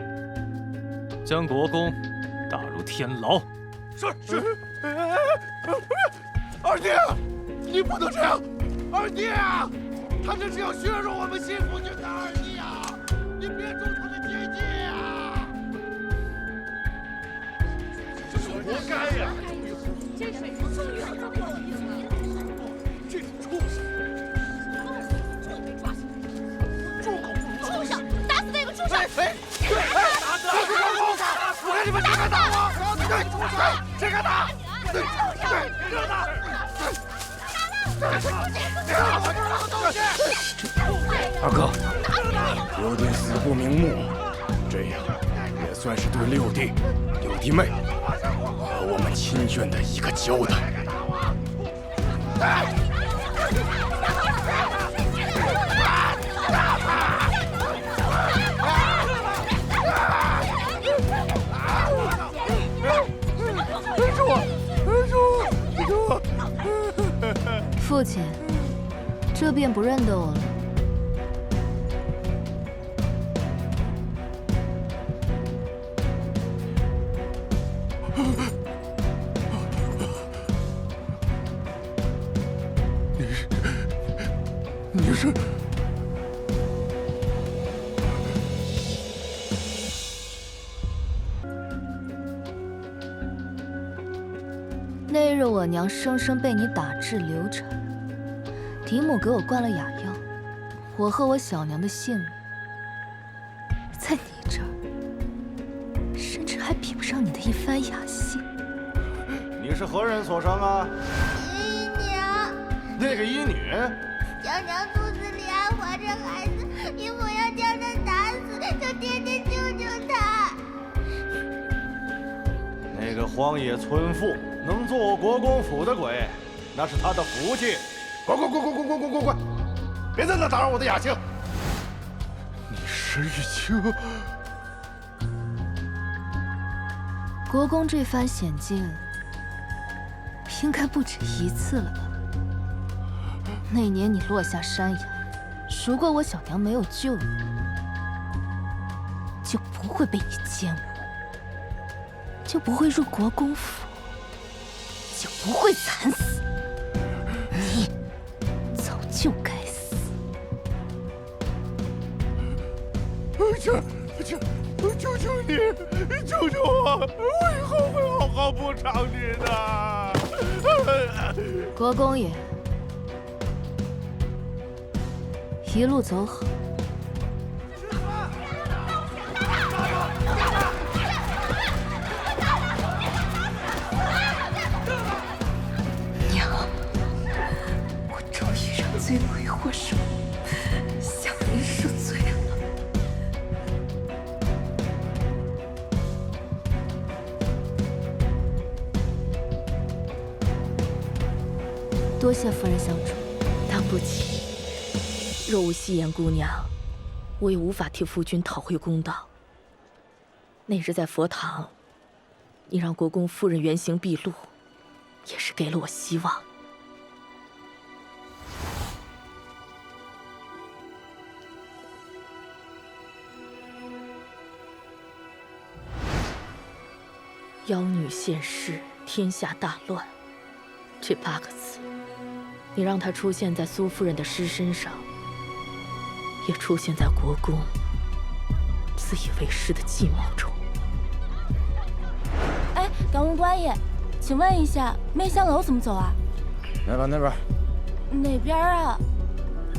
将国公打入天牢。是。二弟，你不能这样！二弟，他这是要削弱我们西府军的！二弟啊，你别中他的奸计啊！这是活该呀！这个畜生！畜生！打死这个畜生！打死这个畜生！我看你们谁敢打我！谁敢打？二哥，六弟死不瞑目，这样也算是对六弟、六弟妹和我们亲眷的一个交代。父亲，这便不认得我了。你是？那日我娘生生被你打至流产，嫡母给我灌了哑药，我和我小娘的性命，在你这儿，甚至还比不上你的一番雅兴。你是何人所生啊？姨娘。那个医女。娘娘肚子里还怀着孩子，姨母要将她打死，求爹爹救救她。那个荒野村妇，能做国公府的鬼，那是他的福气。滚！别在那打扰我的雅兴。你石玉清，国公这番险境，应该不止一次了吧？那年你落下山崖，如果我小娘没有救你，就不会被你奸污，就不会入国公府，就不会惨死。你早就该死。求求你，救救我！我以后会好好补偿你的。国公爷，一路走好。娘，我终于让罪魁祸首向您赎罪了。多谢夫人相助。当不起。若无夕颜姑娘，我也无法替夫君讨回公道。那日在佛堂，你让国公夫人原形毕露，也是给了我希望。妖女现世，天下大乱。这8个字，你让它出现在苏夫人的尸身上，也出现在国公自以为是的计谋中。哎，敢问官爷，请问一下，媚香楼怎么走啊？那边。哪边啊？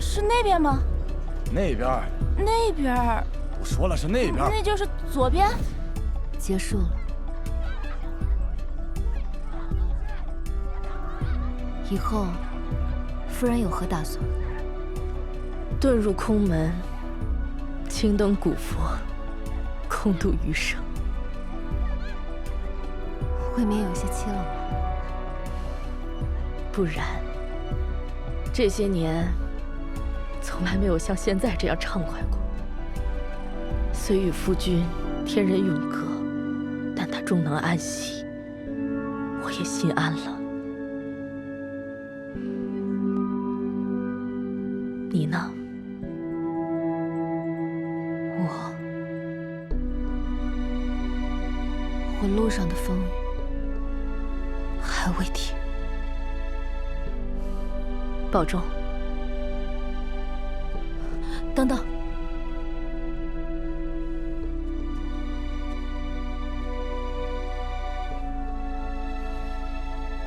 是那边吗？那边。那边。我说了是那边。那就是左边。结束了。以后，夫人有何打算？遁入空门，青灯古佛，空度余生。未免有些凄冷了。不然，这些年从来没有像现在这样畅快过。虽与夫君天人永隔，但他终能安息，我也心安了。你呢？我路上的风雨还未停。保重。等等，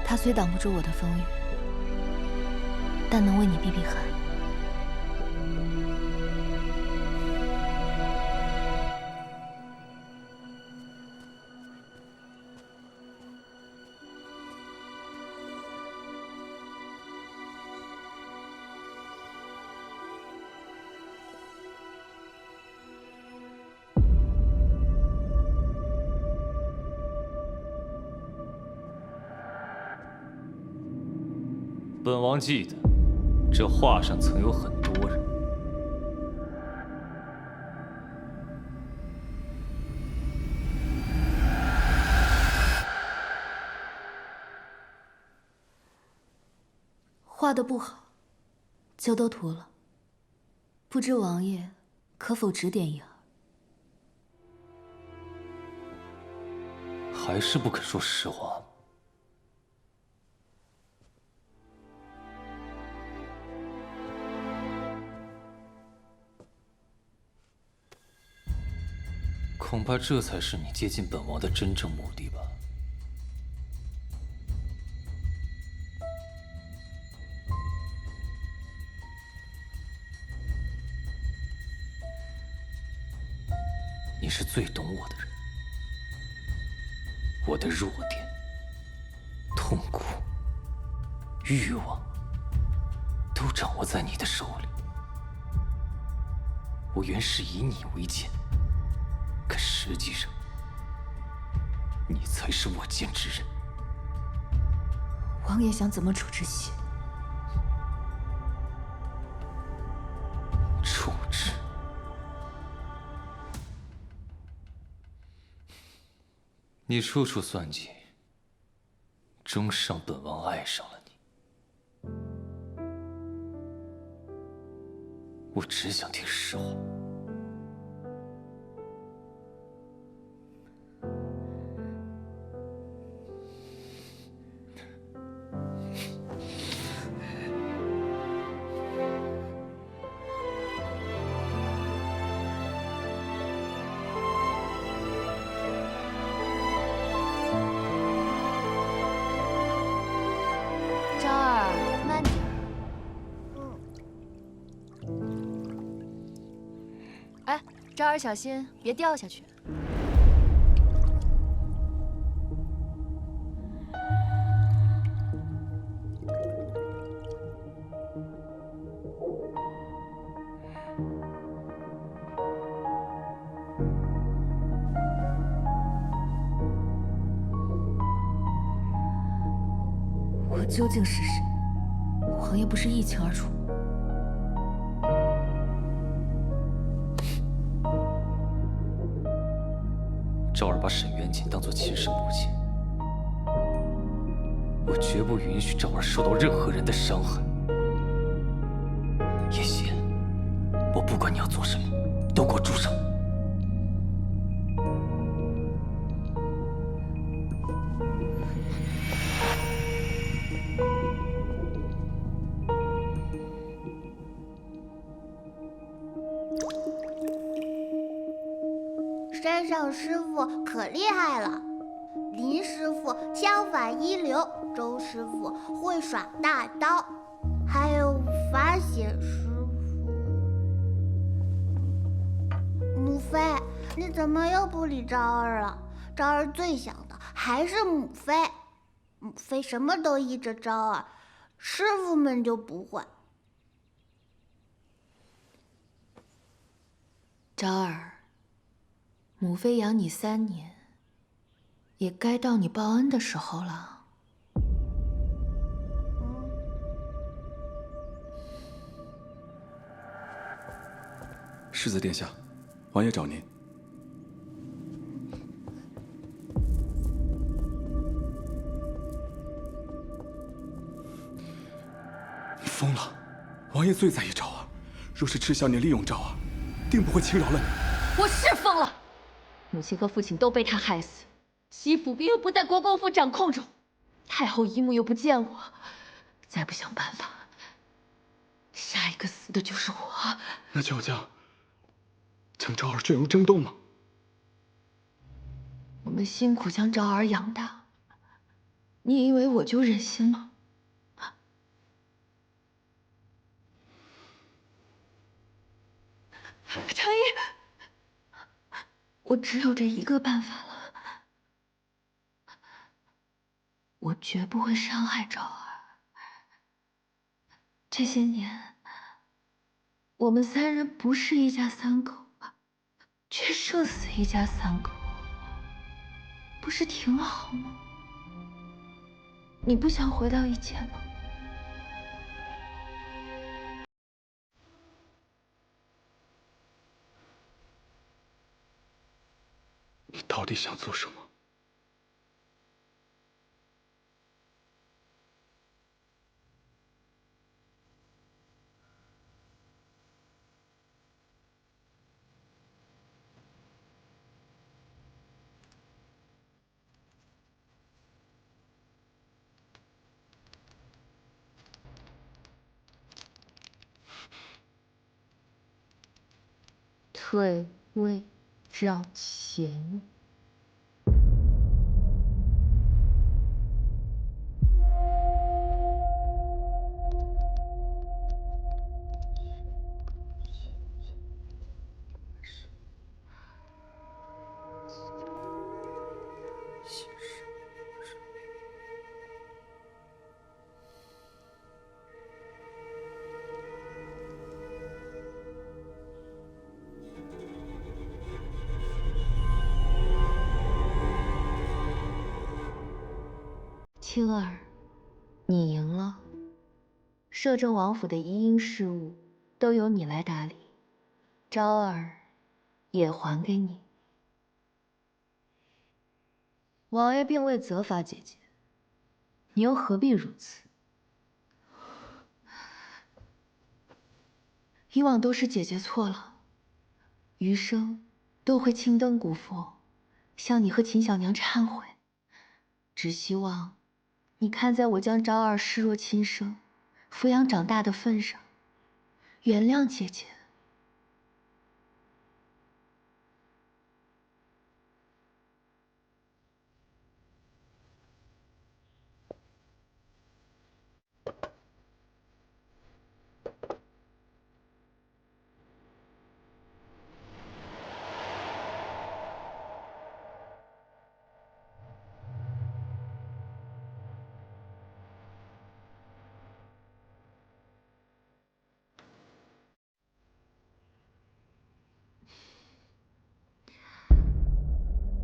他虽挡不住我的风雨，但能为你避避寒。本王记得，这画上曾有很多人。画的不好，就都涂了。不知王爷可否指点一二？还是不肯说实话。恐怕这才是你接近本王的真正目的吧。你是最懂我的人，我的弱点、痛苦、欲望，都掌握在你的手里。我原是以你为鉴。可实际上，你才是我见之人。王爷想怎么处置戏？处置？你处处算计，终是让本王爱上了你。我只想听实话。昭儿，慢点。哎，昭儿小心，别掉下去。我究竟是谁？王爷不是一清二楚？昭儿把沈渊锦当作亲生母亲，我绝不允许昭儿受到任何人的伤害。叶邪，我不管你要做什么，都给我住手！山上师傅可厉害了，林师傅枪法一流，周师傅会耍大刀，还有法显师傅。母妃，你怎么又不理昭儿了？昭儿最想的还是母妃，母妃什么都依着昭儿，师傅们就不会。昭儿。母妃养你3年，也该到你报恩的时候了。世子殿下，王爷找您。你疯了！王爷最在意昭儿，若是知晓你利用昭儿，定不会轻饶了你。我是疯了。母亲和父亲都被他害死，西府兵又不在国公府掌控中，太后姨母又不见我，再不想办法，下一个死的就是我。那就将昭儿卷入争斗吗？我们辛苦将昭儿养大，你以为我就忍心吗？长衣。我只有这一个办法了，我绝不会伤害昭儿。这些年，我们3人不是一家3口，却胜似一家3口，不是挺好吗？你不想回到以前吗？你到底想做什么？退位让贤。青儿，你赢了，摄政王府的一应事务都由你来打理，昭儿也还给你。王爷并未责罚姐姐，你又何必如此？以往都是姐姐错了，余生都会青灯古佛，向你和秦小娘忏悔。只希望你看在我将昭儿视若亲生，抚养长大的份上，原谅姐姐。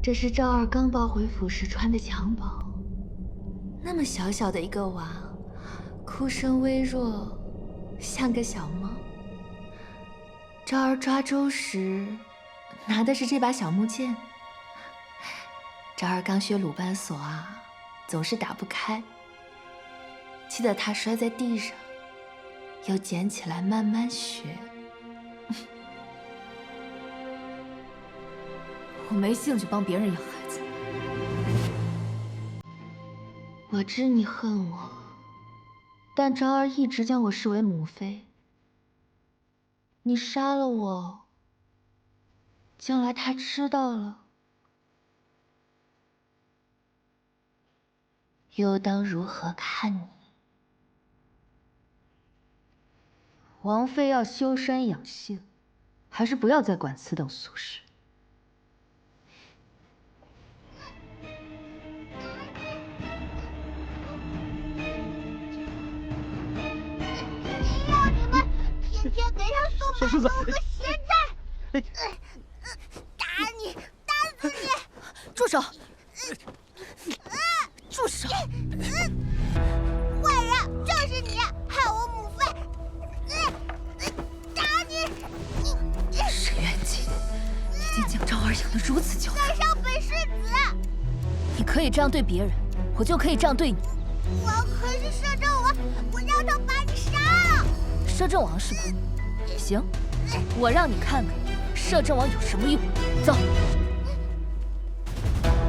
这是昭儿刚抱回府时穿的襁褓，那么小小的一个娃，哭声微弱，像个小猫。昭儿抓周时拿的是这把小木剑。昭儿刚学鲁班锁啊，总是打不开，气得他摔在地上，又捡起来慢慢学。我没兴趣帮别人养孩子。我知你恨我，但昭儿一直将我视为母妃。你杀了我，将来她知道了，又当如何看你？王妃要修身养性，还是不要再管此等俗事。天天给他送馒头和咸菜，打你，打死你！住手！住手！坏人，就是你，害我母妃！打你！沈元吉已经将昭儿养得如此娇带上本世子！你可以这样对别人，我就可以这样对你。我可是摄政王，我让他把你杀了！摄政王是吧？行，我让你看看摄政王有什么用。走。